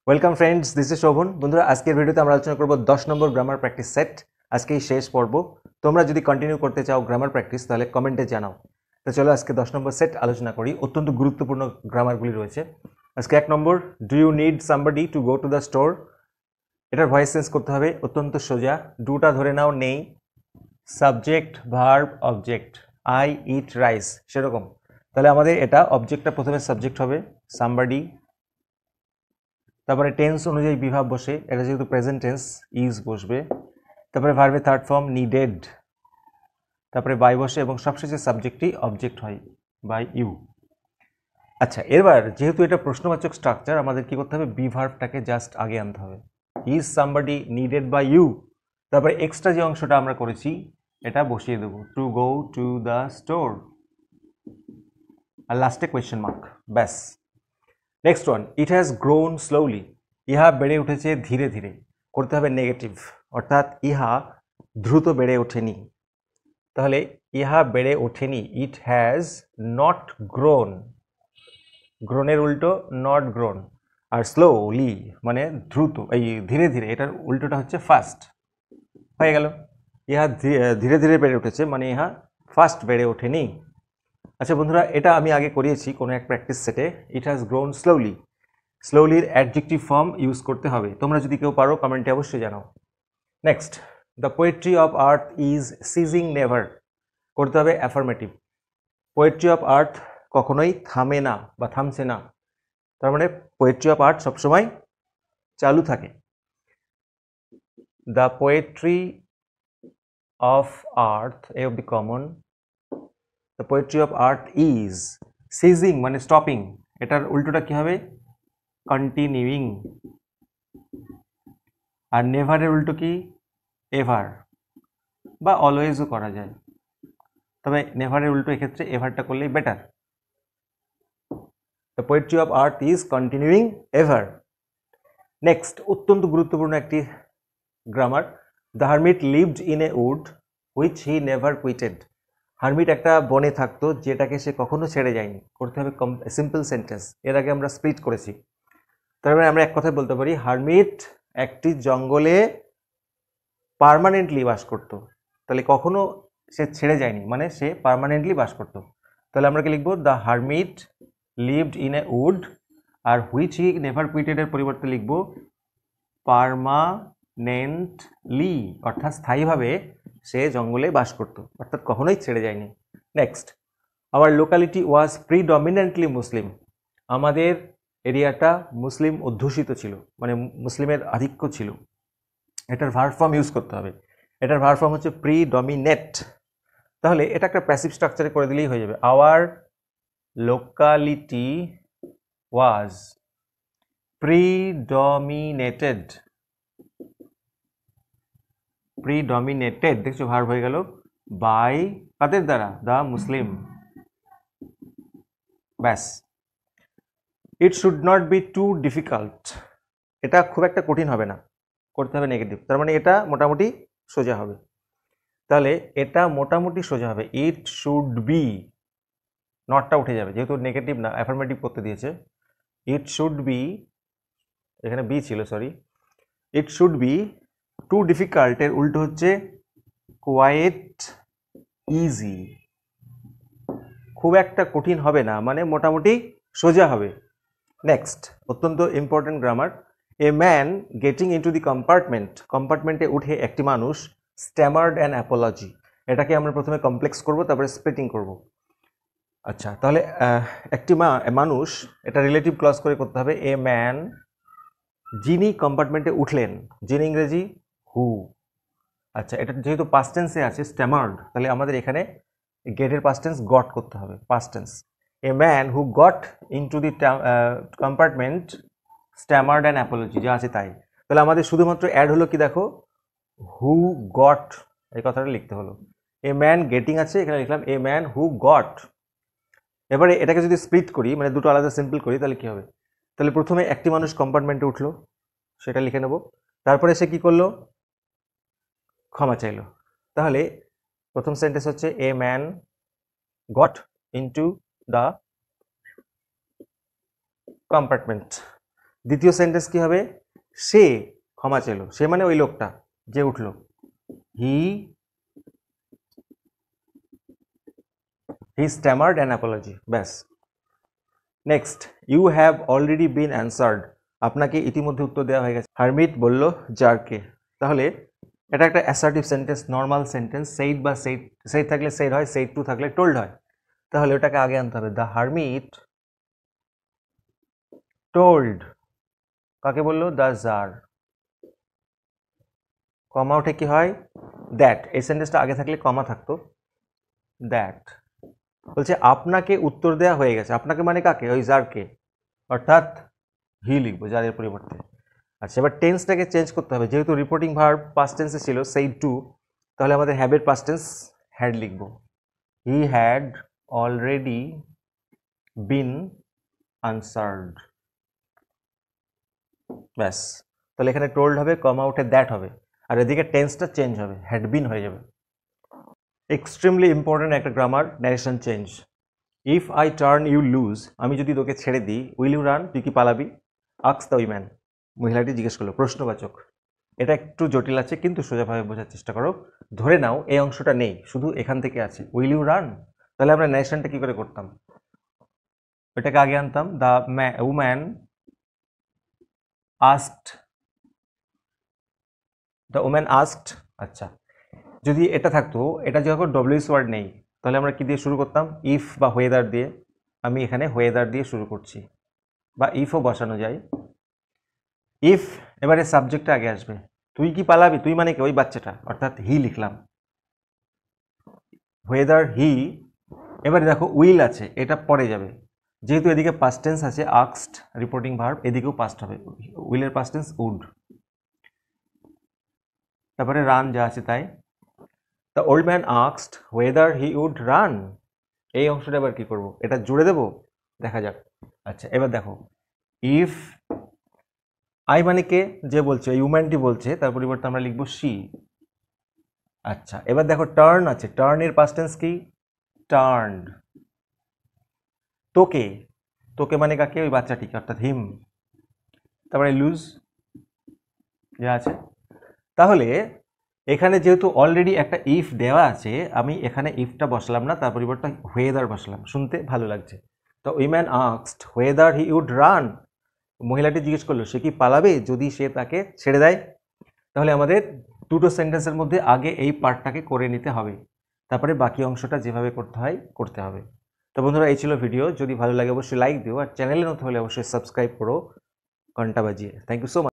Welcome friends, this is Shovan. বন্ধুরা, আজকের ভিডিওতে আমরা আলোচনা করব 10 নম্বর গ্রামার প্র্যাকটিস সেট। আজকেই শেষ পর্ব। তোমরা যদি কন্টিনিউ করতে চাও গ্রামার প্র্যাকটিস তাহলে কমেন্টে জানাও। তো চলো আজকে 10 নম্বর সেট আলোচনা করি। অত্যন্ত গুরুত্বপূর্ণ গ্রামারগুলি রয়েছে। আজকে 1 number, do you need somebody to go to the store. এটার ভয়েস চেঞ্জ করতে হবে, অত্যন্ত সোজা। ডুটা ধরে নাও নেই, subject verb object, I eat rice সেরকম। তাহলে আমাদের এটা অবজেক্টটা প্রথমে সাবজেক্ট হবে সামবডি, তারপরে টেন্স অনুযায়ী বিভাব বসে, এটা যেহেতু প্রেজেন্ট টেন্স ইজ বসবে, তারপরে ভার্বে থার্ড ফর্ম নিডেড, তারপরে বাই বসে এবং সবশেষে সাবজেক্টই অবজেক্ট হয় বাই ইউ। আচ্ছা, এবার যেহেতু এটা প্রশ্নবাচক স্ট্রাকচার, আমাদের কি করতে হবে, বি ভার্বটাকে জাস্ট আগে আনতে হবে। Is somebody needed by you, তারপরে এক্সট্রা যে অংশটা আমরা করেছি এটা বসিয়ে দেবো, to go to the store, আর লাস্টে কোয়েশ্চেন মার্ক, ব্যাস। Next one, it has grown slowly. ইহা বেড়ে উঠেছে ধীরে ধীরে, করতে হবে নেগেটিভ, অর্থাৎ ইহা দ্রুত বেড়ে ওঠেনি। তাহলে ইহা বেড়ে ওঠেনি, ইট হ্যাজ নট গ্রোন, গ্রোনের উল্টো নট গ্রোন, আর স্লোলি মানে দ্রুত, এই ধীরে ধীরে এটার উল্টোটা হচ্ছে ফাস্ট। হয়ে গেল, ইহা ধীরে ধীরে বেড়ে উঠেছে মানে ইহা ফাস্ট বেড়ে ওঠেনি। আচ্ছা বন্ধুরা, এটা আমি আগে করিয়েছি কোনো এক প্র্যাকটিস সেটে। ইট হ্যাজ গ্রোন স্লোলি, স্লোলির অ্যাডজেক্টিভ ফর্ম ইউজ করতে হবে। তোমরা যদি কেউ পারো কমেন্টে অবশ্যই জানাও। Next, the poetry of earth is ceasing never, করতে হবে অ্যাফার্মেটিভ। পোয়েট্রি অফ আর্থ কখনোই থামে না বা থামছে না, তার মানে পোয়েট্রি অফ আর্থ সবসময় চালু থাকে। The poetry of earth, A of the common, the poetry of earth is seizing মানে স্টপিং, এটার উল্টোটা কি হবে, কন্টিনিউইং। আর নেভারের উল্টো কি, এভার বা অলওয়েজও করা যায়, তবে নেভারের উল্টো এক্ষেত্রে এভারটা করলেই better. The poetry of earth is continuing ever. Next, অত্যন্ত গুরুত্বপূর্ণ একটি grammar, the hermit lived in a wood which he never quitted. Hermit একটা বনে থাকতো যেটাকে সে কখনো ছেড়ে যায়নি, করতে হবে সিম্পল সেন্টেন্স। এর আগে আমরা স্প্লিট করেছি, তার মানে আমরা এক কথায় বলতে পারি হারমিট একটি জঙ্গলে পার্মানেন্টলি বাস করতো। তাহলে কখনো সে ছেড়ে যায়নি মানে সে পার্মানেন্টলি বাস করতো। তাহলে আমরা কি লিখবো, the hermit lived in a wood, আর হুইচ হি নেভার কুইটেড এর পরিবর্তে লিখবো পার্মানেন্টলি, অর্থাৎ স্থায়ীভাবে সে জঙ্গলে বাস করত, অর্থাৎ কখনোই ছেড়ে যায়নি। Next, our locality was predominantly মুসলিম। আমাদের এরিয়াটা মুসলিম অধ্যুষিত ছিল, মানে মুসলিমের আধিক্য ছিল। এটার ভার্ব ফর্ম ইউজ করতে হবে, এটার ভার্ব ফর্ম হচ্ছে প্রিডমিনেট। তাহলে এটা একটা প্যাসিভ স্ট্রাকচারে করে দিলেই হয়ে যাবে, আওয়ার লোকালিটি ওয়াজ প্রিডমিনেটেড, প্রিডমিনেটেড দেখছো ভার্ব হয়ে গেল, বাই কাদের দ্বারা, দ্য মুসলিম, ব্যাস। It should not be too difficult, এটা খুব একটা কঠিন হবে না, করতে হবে নেগেটিভ, তার মানে এটা মোটামুটি সোজা হবে। তাহলে এটা মোটামুটি সোজা হবে, ইট শুড বি, নটটা উঠে যাবে যেহেতু নেগেটিভ না, অ্যাফার্মেটিভ করতে দিয়েছে। ইট শুড বি, এখানে বি ছিল sorry, it should be too difficult এর উল্টো হচ্ছে কোয়াইট ইজি, খুব একটা কঠিন হবে না মানে মোটামুটি সোজা হবে। নেক্সট, অত্যন্ত important grammar, a man getting into the compartment, কম্পার্টমেন্টে উঠে একটি মানুষ স্ট্যামার্ড অ্যান অ্যাপোলজি, এটাকে আমরা প্রথমে কমপ্লেক্স করব তারপরে স্প্লিটিং করব। আচ্ছা, তাহলে একটি মানুষ, এটা রিলেটিভ ক্লজ করে করতে হবে, এ ম্যান যিনি কম্পার্টমেন্টে উঠলেন, যিনি ইংরেজি হু। আচ্ছা, এটা যেহেতু পাস্ট টেন্সে আছে স্ট্যামার্ড, তাহলে আমাদের এখানে গেটের পাস্ট টেন্স গট করতে হবে, past tense. A man who got into the compartment stammered an apology, যা আছে তাই। তাহলে আমাদের শুধুমাত্র অ্যাড হলো কি দেখো, হু গট, এই কথাটা লিখতে হলো। এ ম্যান গেটিং আছে, এখানে লিখলাম এ ম্যান হু গট। এবারে এটাকে যদি স্প্লিট করি মানে দুটো আলাদা সিম্পল করি তাহলে কি হবে, তাহলে প্রথমে একটি মানুষ কম্পার্টমেন্টে উঠলো, সেটা লিখে নেব, তারপরে সে কি করলো, ক্ষমা চাইলো। তাহলে প্রথম সেন্টেন্স হচ্ছে a man goat into the compartment, দ্বিতীয় সেন্টেন্স কি হবে, সে ক্ষমা চেলো, সে মানে ওই লোকটা যে উঠলো, হি স্ট্যামার্ড অ্যান অ্যাপোলজি, ব্যাস। Next, you have already been answered, আপনাকে ইতিমধ্যে উত্তর দেওয়া হয়ে গেছে। হারমিট বলল জারকে, তাহলে এটা একটা assertive sentence, normal sentence, said বা সেইড থাকলে সেইড হয়, সেইড টু থাকলে টোল্ড হয়, তাহলে ওটাকে আগে আনতে হবে। দ্য হারমিট টোল্ড, কাকে বললো, দ্য জার, কমা উঠে কি হয়, দ্যাট, এই সেন্টেন্সটা আগে থাকলে কমা থাকতো, দ্যাট বলছে আপনাকে উত্তর দেওয়া হয়ে গেছে, আপনাকে মানে কাকে, ওই জারকে, অর্থাৎ হি লিখবো জারের পরিবর্তে। আচ্ছা, এবার টেন্সটাকে চেঞ্জ করতে হবে, যেহেতু রিপোর্টিং ভার্ব পাস্ট টেন্সে ছিল সেইড টু, তাহলে আমাদের হ্যাভের পাস্ট টেন্স হ্যাড লিখবো, he had already been answered, ব্যাস। তাহলে এখানে টোল্ড হবে, কমা উঠে দ্যাট হবে, আর এদিকে টেন্সটা চেঞ্জ হবে, হ্যাড বিন হয়ে যাবে। এক্সট্রিমলি ইম্পর্টেন্ট একটা grammar, narration change. If I turn you loose, আমি যদি তোকে ছেড়ে দিই, উইল ইউ রান, তুই কি পালাবি, আক্স দ্য উইম্যান, মহিলাটি জিজ্ঞেস করলো, প্রশ্নবাচক। এটা একটু জটিল আছে, কিন্তু সোজাভাবে বোঝার চেষ্টা করো। ধরে নাও এই অংশটা নেই, শুধু এখান থেকে আছে, উইল ইউ রান, তাহলে আমরা ন্যারেশনটা কি করে করতাম, ওটাকে আগে আনতাম, the woman asked, the woman asked. আচ্ছা, যদি এটা থাকতো, এটা যখন ডব্লিউএস ওয়ার্ড নেই, তাহলে আমরা কি দিয়ে শুরু করতাম, ইফ বা ওয়েদার দিয়ে, আমি এখানে ওয়েদার দিয়ে শুরু করছি, বা ইফও বসানো যায়। ইফ, এবারে সাবজেক্টটা আগে আসবে, তুই কি পালাবি, তুই মানে কি, ওই বাচ্চাটা, অর্থাৎ হি লিখলাম, ওয়েদার হি। এবারে দেখো উইল আছে, এটা পরে যাবে, যেহেতু এদিকে পাস্ট টেন্স আছে, আস্কড রিপোর্টিং ভার্ব, এদিকেও পাস্ট হবে, উইলের পাস্ট টেন্স উড, তারপরে রান যা আছে তাই। The old man asked whether he would run, এই অংশটা এবার কি করব, এটা জুড়ে দেব, দেখা যাক। আচ্ছা, এবার দেখো, ইফ আই মানে কে, যে বলছে, হিউম্যানটি বলছে, তার পরিবর্তে আমরা লিখবো সি। আচ্ছা, এবার দেখো টার্ন আছে, টার্নের পাস্ট টেন্স কি, টার্নড। তোকে, তোকে মানে কাকে, ওই বাচ্চাটিকে, অর্থাৎ হিম। তারপরে লুজ যা আছে। তাহলে এখানে যেহেতু অলরেডি একটা ইফ দেওয়া আছে, আমি এখানে ইফটা বসলাম না, তার পরিবর্তে ওয়েদার বসলাম, শুনতে ভালো লাগছে। তো woman asked whether he would run, মহিলাটি জিজ্ঞেস করলো সে কি পালাবে যদি সে তাকে ছেড়ে দেয়। তাহলে আমাদের দুটো সেন্টেন্সের মধ্যে আগে এই পার্টটাকে করে নিতে হবে, তারপরে বাকি অংশটা যেভাবে করতে হয় করতে হবে। তো বন্ধুরা, এই ছিল ভিডিও, যদি ভালো লাগে অবশ্যই লাইক দিও, আর চ্যানেলে নতুন হলে অবশ্যই সাবস্ক্রাইব করো ঘন্টা বাজিয়ে। Thank you so much.